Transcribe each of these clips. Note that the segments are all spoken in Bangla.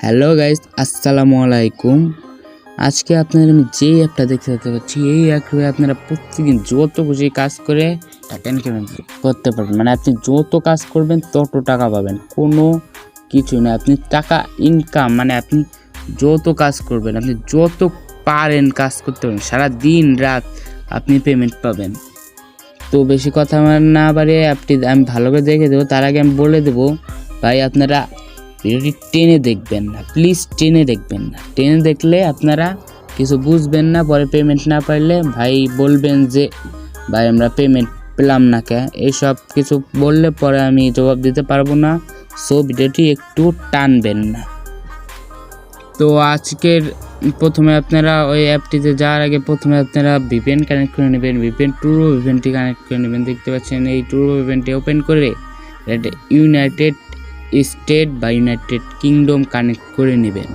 হ্যালো গাইস, আসসালামু আলাইকুম। আজকে আপনাদের আমি যে অ্যাপটা দেখতে পাচ্ছি, এই অ্যাপে আপনারা প্রতিদিন যত খুশি কাজ করে টাকা ইনকাম করতে পারবেন। মানে আপনি যত কাজ করবেন তত টাকা পাবেন, কোনো কিছু না। আপনি টাকা ইনকাম মানে আপনি যত কাজ করবেন, আপনি যত পারেন কাজ করতে পারবেন, সারা দিন রাত আপনি পেমেন্ট পাবেন। তো বেশি কথা আমার না বাড়িয়ে অ্যাপটি আমি ভালো করে দেখে দেবো। তার আগে আমি বলে দেবো ভাই, আপনারা ভিডিওটি টেনে দেখবেন না, প্লিজ টেনে দেখবেন না। টেনে দেখলে আপনারা কিছু বুঝবেন না, পরে পেমেন্ট না পাইলে ভাই বলবেন যে ভাই আমরা পেমেন্ট পেলাম না কে, এইসব কিছু বললে পরে আমি জবাব দিতে পারবো না। সো ভিডিওটি একটু টানবেন না। তো আজকের প্রথমে আপনারা ওই অ্যাপটিতে যাওয়ার আগে প্রথমে আপনারা ভিপিএন কানেক্ট করে নেবেন। ভিপিএনটি কানেক্ট করে নেবেন। দেখতে পাচ্ছেন এই টুরবো ভিপিএনটি ওপেন করে ইউনাইটেড স্টেট বা ইউনাইটেড কিংডম কানেক্ট করে নেবেন।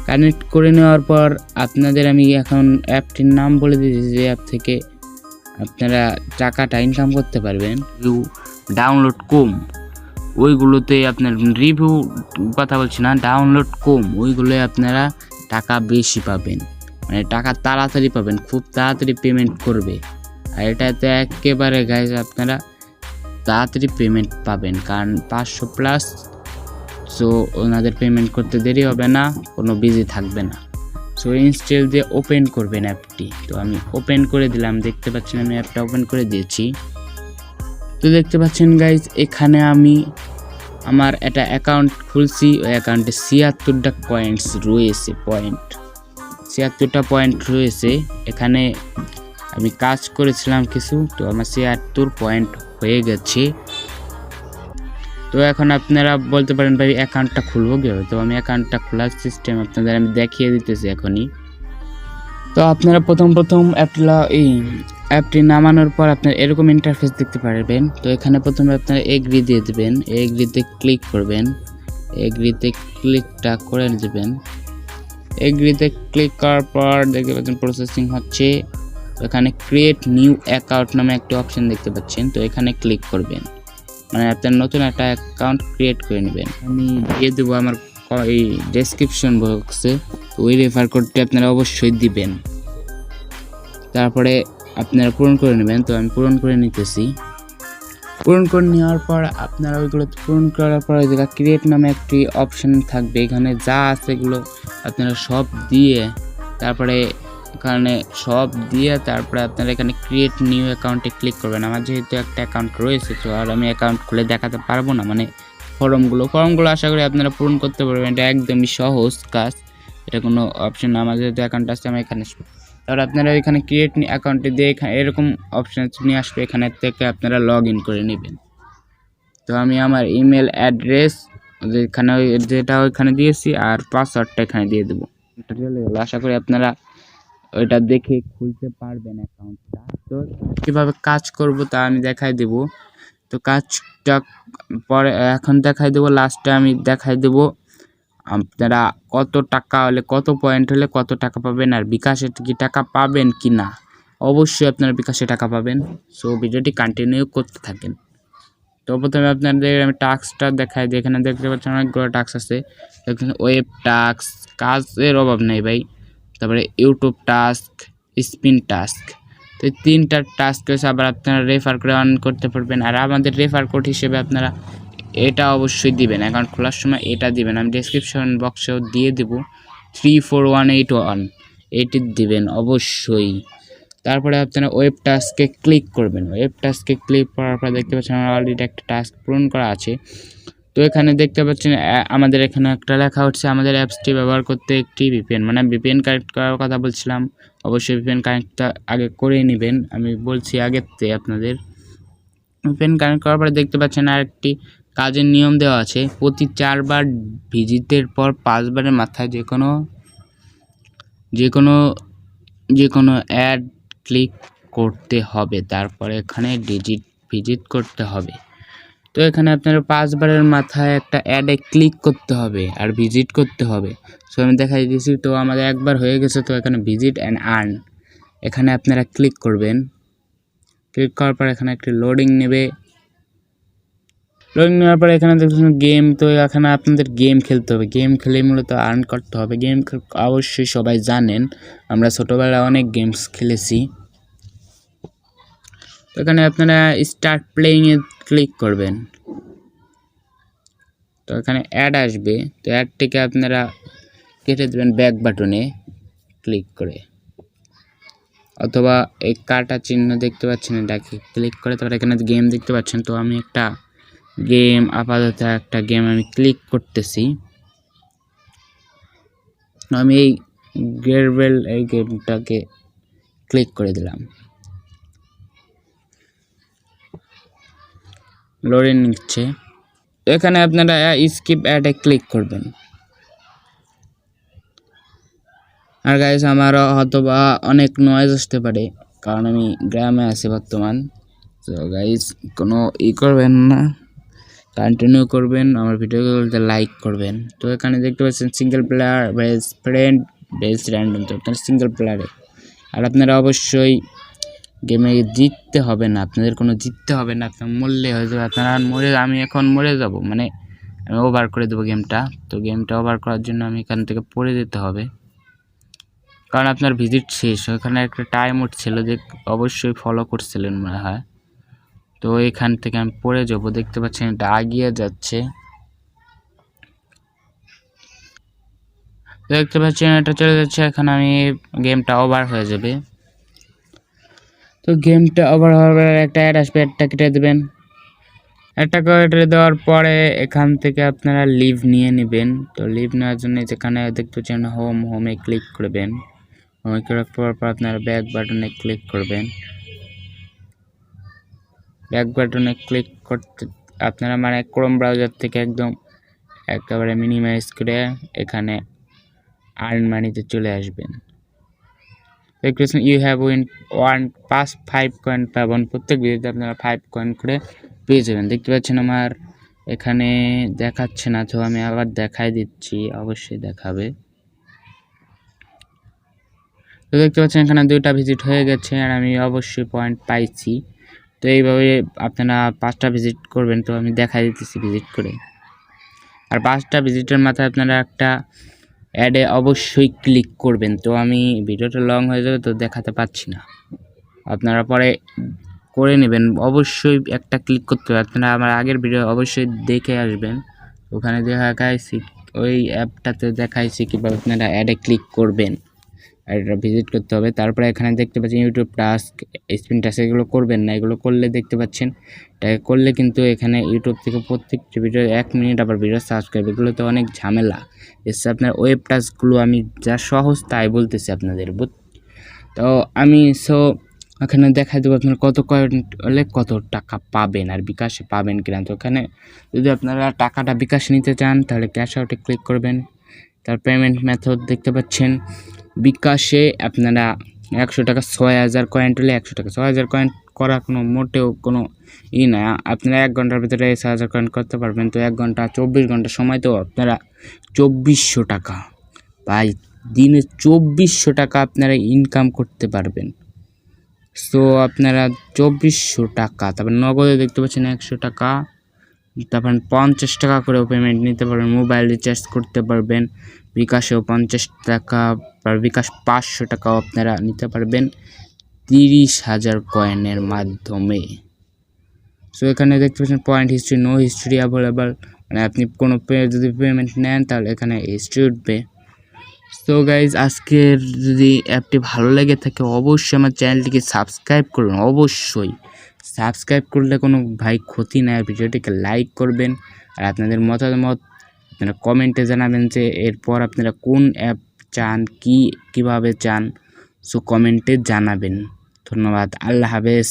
কানেক্ট করে নেওয়ার পর আপনাদের আমি এখন অ্যাপটির নাম বলে দিয়েছি, যে অ্যাপ থেকে আপনারা টাকাটা ইনকাম করতে পারবেন। ডাউনলোড কম ওইগুলোতে আপনার রিভিউ কথা বলছি না, ডাউনলোড কম ওইগুলোয় আপনারা টাকা বেশি পাবেন, মানে টাকা তাড়াতাড়ি পাবেন, খুব তাড়াতাড়ি পেমেন্ট করবে। আর এটাতে একেবারে গাইজ আপনারা তাড়াতাড়ি পেমেন্ট পাবেন, কারণ 500+। সো ওনাদের পেমেন্ট করতে দেরি হবে না, কোনো বিজি থাকবে না। সো ইনস্টল দিয়ে ওপেন করবেন অ্যাপটি। তো আমি ওপেন করে দিলাম, দেখতে পাচ্ছেন আমি অ্যাপটা ওপেন করে দিয়েছি। তো দেখতে পাচ্ছেন গাইজ, এখানে আমি আমার একটা অ্যাকাউন্ট খুলছি। ওই অ্যাকাউন্টে 76টা পয়েন্টস রয়েছে, 76টা পয়েন্ট রয়েছে। এখানে আমি কাজ করেছিলাম কিছু, তো আমার 76 পয়েন্ট হয়ে গেছে। তো এখন আপনারা বলতে পারেন ভাই অ্যাকাউন্টটা খুলবো কীভাবে? তো আমি অ্যাকাউন্টটা খোলার সিস্টেম আপনাদের আমি দেখিয়ে দিতেছি এখনই। তো আপনারা প্রথম অ্যাপটি নামানোর পর আপনার এরকম ইন্টারফেস দেখতে পারবেন। তো এখানে প্রথমে আপনারা এগ্রি দিয়ে দেবেন, এগ্রিতে ক্লিক করবেন, এগ্রিতে ক্লিকটা করে দেবেন। এগ্রিতে ক্লিক করার পর দেখতে পাচ্ছেন প্রসেসিং হচ্ছে। এখানে ক্রিয়েট নিউ অ্যাকাউন্ট নামে একটা অপশন দেখতে পাচ্ছেন, তো এখানে ক্লিক করবেন, মানে আপনার নতুন একটা অ্যাকাউন্ট ক্রিয়েট করে নেবেন। আমি দিয়ে দেবো আমার এই ডেসক্রিপশন বক্সে, ওই রেফার কোডটি আপনারা অবশ্যই দিবেন। তারপরে আপনারা পূরণ করে নেবেন। তো আমি পূরণ করে নিতেছি। পূরণ করে নেওয়ার পর আপনারা ওইগুলো পূরণ করার পর যেটা ক্রিয়েট নামে একটি অপশন থাকবে, এখানে যা আছে এগুলো আপনারা সব দিয়ে তারপরে আপনারা এখানে ক্রিয়েট নিউ অ্যাকাউন্টে ক্লিক করবেন। আমার যেহেতু একটা অ্যাকাউন্ট রয়েছে, তো আর আমি অ্যাকাউন্ট খুলে দেখাতে পারবো না, মানে ফর্মগুলো আশা করি আপনারা পূরণ করতে পারবেন। এটা একদমই সহজ কাজ, এটা কোনো অপশন না। আমার যেহেতু অ্যাকাউন্ট আছে আমি এখানে, তারপর আপনারা এখানে ক্রিয়েট অ্যাকাউন্টে দিয়ে এখানে এরকম অপশান নিয়ে আসবে, এখানে থেকে আপনারা লগ ইন করে নেবেন। তো আমি আমার ইমেল অ্যাড্রেস যেটা ওইখানে দিয়েছি আর পাসওয়ার্ডটা এখানে দিয়ে দেবো। চলে গেলো। আশা করি আপনারা ওইটা দেখে খুলতে পারবেন অ্যাকাউন্টটা। তো কীভাবে কাজ করব তা আমি দেখাই দেব। তো কাজটা পরে এখন দেখাই দেবো, লাস্টে আমি দেখাই দেবো আপনারা কত টাকা হলে, কত পয়েন্ট হলে কত টাকা পাবেন, আর বিকাশে কি টাকা পাবেন কি না। অবশ্যই আপনারা বিকাশে টাকা পাবেন। সো ভিডিওটি কন্টিনিউ করতে থাকেন। তো প্রথমে আপনাদের আমি টাস্কটা দেখাই দিই। এখানে দেখতে পাচ্ছেন অনেকগুলো টাস্ক আছে। এখানে ওয়েব টাস্ক, কাজের অভাব নেই ভাই। তারপরে ইউটিউব টাস্ক, স্পিন টাস্ক, তো এই 3টা টাস্ক রয়েছে। আবার আপনারা রেফার করে অন করতে পারবেন। আর আমাদের রেফার কোড হিসেবে আপনারা এটা অবশ্যই দিবেন, অ্যাকাউন্ট খোলার সময় এটা দিবেন। আমি ডেসক্রিপশন বক্সেও দিয়ে দেবো, 34181 এটি দিবেন অবশ্যই। তারপরে আপনারা ওয়েব টাস্কে ক্লিক করবেন। ওয়েব টাস্কে ক্লিক করার পর দেখতে পাচ্ছেন আমার অলরেডি একটা টাস্ক পূরণ করা আছে। তো এখানে দেখতে পাচ্ছেন আমাদের এখানে একটা লেখা হচ্ছে আমাদের অ্যাপসটি ব্যবহার করতে একটি ভিপিএন, মানে ভিপিএন কানেক্ট করার কথা বলছিলাম। অবশ্যই ভিপিএন কানেক্টটা আগে করে নেবেন, আমি বলছি আগেতে আপনাদের। ভিপিএন কানেক্ট করার পরে দেখতে পাচ্ছেন আরেকটি কাজের নিয়ম দেওয়া আছে। প্রতি 4বার ভিজিটের পর 5বারের মাথায় যে কোনো অ্যাড ক্লিক করতে হবে, তারপরে এখানে ভিজিট করতে হবে। তো এখানে আপনারা 5বারের মাথায় একটা অ্যাডে ক্লিক করতে হবে আর ভিজিট করতে হবে। সো আমি দেখাই দিয়েছি। তো আমাদের একবার হয়ে গেছে। তো এখানে ভিজিট অ্যান্ড আর্ন, এখানে আপনারা ক্লিক করবেন। ক্লিক করার পর এখানে একটি লোডিং নেবে। লোডিং নেওয়ার পরে এখানে দেখছেন গেম, তো এখানে আপনাদের গেম খেলতে হবে। গেম খেলে মূলত আর্ন করতে হবে। গেম অবশ্যই সবাই জানেন, আমরা ছোটোবেলায় অনেক গেমস খেলেছি। তো এখানে আপনারা স্টার্ট প্লেইংয়ে ক্লিক করবেন, তো এখানে অ্যাড আসবে। তো অ্যাড থেকে আপনারা কেটে দেবেন ব্যাক বাটনে ক্লিক করে, অথবা এই কাটা চিহ্ন দেখতে পাচ্ছেন এটাকে ক্লিক করে, তারপরে এখানে গেম দেখতে পাচ্ছেন। তো আমি একটা গেম, আপাতত একটা গেম আমি ক্লিক করতেছি। আমি এই গেরবেল এই গেমটাকে ক্লিক করে দিলাম, লোডিং নিচ্ছে। এখানে আপনারা স্কিপ অ্যাডে ক্লিক করবেন। আর গাইস, আমারও হয়তোবা অনেক নয়েজ আসতে পারে, কারণ আমি গ্রামে আছি বর্তমান। তো গাইস, কোনো করবেন না, কন্টিনিউ করবেন, আমার ভিডিওগুলোতে লাইক করবেন। তো এখানে দেখতে পাচ্ছেন single player base friend base random, তো আপনার সিঙ্গেল প্লেয়ারে। আর আপনারা অবশ্যই গেমে জিততে হবে না, আপনাদের কোনো জিততে হবে না, আপনার মরলে হয়ে যাবে। আপনারা আমি এখন মরে যাব, মানে আমি ওভার করে দেবো গেমটা। তো গেমটা ওভার করার জন্য আমি এখান থেকে পড়ে যেতে হবে, কারণ আপনার ভিজিট শেষ। ওখানে একটা টাইম উঠছিল যে অবশ্যই ফলো করছিলেন মনে হয়। তো এখান থেকে আমি পড়ে যাব, দেখতে পাচ্ছেন এটা এগিয়ে যাচ্ছে, দেখতে পাচ্ছেন এটা চলে যাচ্ছে। এখন আমি গেমটা ওভার হয়ে যাবে। তো গেমটা ওভার হবে, একটা অ্যাড আসবে, অ্যাডটা কেটে দেবেন। একটা কেটে দেওয়ার পরে এখান থেকে আপনারা লিভ নিয়ে নেবেন। তো লিভ নেওয়ার জন্য যেখানে দেখতে পাচ্ছেন হোমে ক্লিক করবেন। হোমে ক্লিক করার পর আপনারা ব্যাক বাটনে ক্লিক করবেন। ব্যাক বাটনে ক্লিক করতে আপনারা মানে ক্রোম ব্রাউজার থেকে একদম একেবারে মিনিমাইজ করে এখানে আর্ন মানিতে চলে আসবেন। দেখতেছেন ইউ হ্যাভ উইন 5 কয়েন পাবেন, প্রত্যেক ভিডিওতে আপনারা 5 কয়েন করে পেয়ে যাবেন। দেখতে পাচ্ছেন আমার এখানে দেখাচ্ছে না, তো আমি আবার দেখাই দিচ্ছি, অবশ্যই দেখাবে। তো দেখতে পাচ্ছেন এখানে 2টা ভিজিট হয়ে গেছে, আর আমি অবশ্যই পয়েন্ট পাইছি। তো এইভাবে আপনারা 5টা ভিজিট করবেন। তো আমি দেখাই দিতেছি ভিজিট করে। আর 5টা ভিজিটের মাথায় আপনারা একটা অ্যাডে অবশ্যই ক্লিক করবেন। তো আমি ভিডিওটা লং হয়ে যাবে, তো দেখাতে পাচ্ছি না, আপনারা পরে করে নেবেন। অবশ্যই একটা ক্লিক করতে হবে। আপনারা আমার আগের ভিডিও অবশ্যই দেখে আসবেন, ওখানে দেখাইছি, ওই অ্যাপটাতে দেখাইছি কীভাবে আপনারা অ্যাডে ক্লিক করবেন, আর এটা ভিজিট করতে হবে। তারপরে এখানে দেখতে পাচ্ছেন ইউটিউব টাস্ক, স্পিন টাস্ক, এগুলো করবেন না। এগুলো করলে দেখতে পাচ্ছেন এটাকে করলে কিন্তু এখানে ইউটিউব থেকে প্রত্যেকটি ভিডিও 1 মিনিট আবার ভিডিও সাবস্ক্রাইব, এগুলো তো অনেক ঝামেলা। এসে আপনার ওয়েব টাস্কগুলো আমি যা সহজ তাই বলতেছি আপনাদের। তো আমি এখানে দেখাই দেবো আপনার কত কয়েন হলে কত টাকা পাবেন, আর বিকাশে পাবেন কিনা। তো এখানে যদি আপনারা টাকাটা বিকাশে নিতে চান তাহলে ক্যাশ আউটে ক্লিক করবেন। তার পেমেন্ট মেথড দেখতে পাচ্ছেন বিকাশে আপনারা 100 টাকা 6000 কয়েন হলে 100 টাকা, 6000 কয়েন করা কোনো মোটেও কোনো না। আপনারা 1 ঘন্টার ভিতরে 6000 কয়েন করতে পারবেন। তো 1 ঘন্টা 24 ঘন্টা সময়, তো আপনারা 2400 টাকা ভাই, দিনে 2400 টাকা আপনারা ইনকাম করতে পারবেন। সো আপনারা 2400 টাকা, তারপর নগদে দেখতে পাচ্ছেন 100 টাকা, তারপর 50 টাকা করেও পেমেন্ট নিতে পারবেন, মোবাইল রিচার্জ করতে পারবেন। বিকাশেও 50 টাকা, আর বিকাশ 500 টাকাও আপনারা নিতে পারবেন 30,000 কয়েনের মাধ্যমে। সো এখানে দেখতে পাচ্ছেন point history, no history available, মানে আপনি কোনো যদি পেমেন্ট নেন তাহলে এখানে হিস্ট্রি উঠবে। তো গাইজ, আজকের যদি অ্যাপটি ভালো লেগে থাকে অবশ্যই আমার চ্যানেলটিকে সাবস্ক্রাইব করুন। অবশ্যই সাবস্ক্রাইব করলে কোনো ভাই ক্ষতি নাই, ভিডিওটিকে লাইক করবেন। আর আপনাদের মতামত আপনারা কমেন্টে জানাবেন যে এরপর আপনারা কোন অ্যাপ চান, কীভাবে চান, সো কমেন্টে জানাবেন। ধন্যবাদ, আল্লাহ হাফেজ।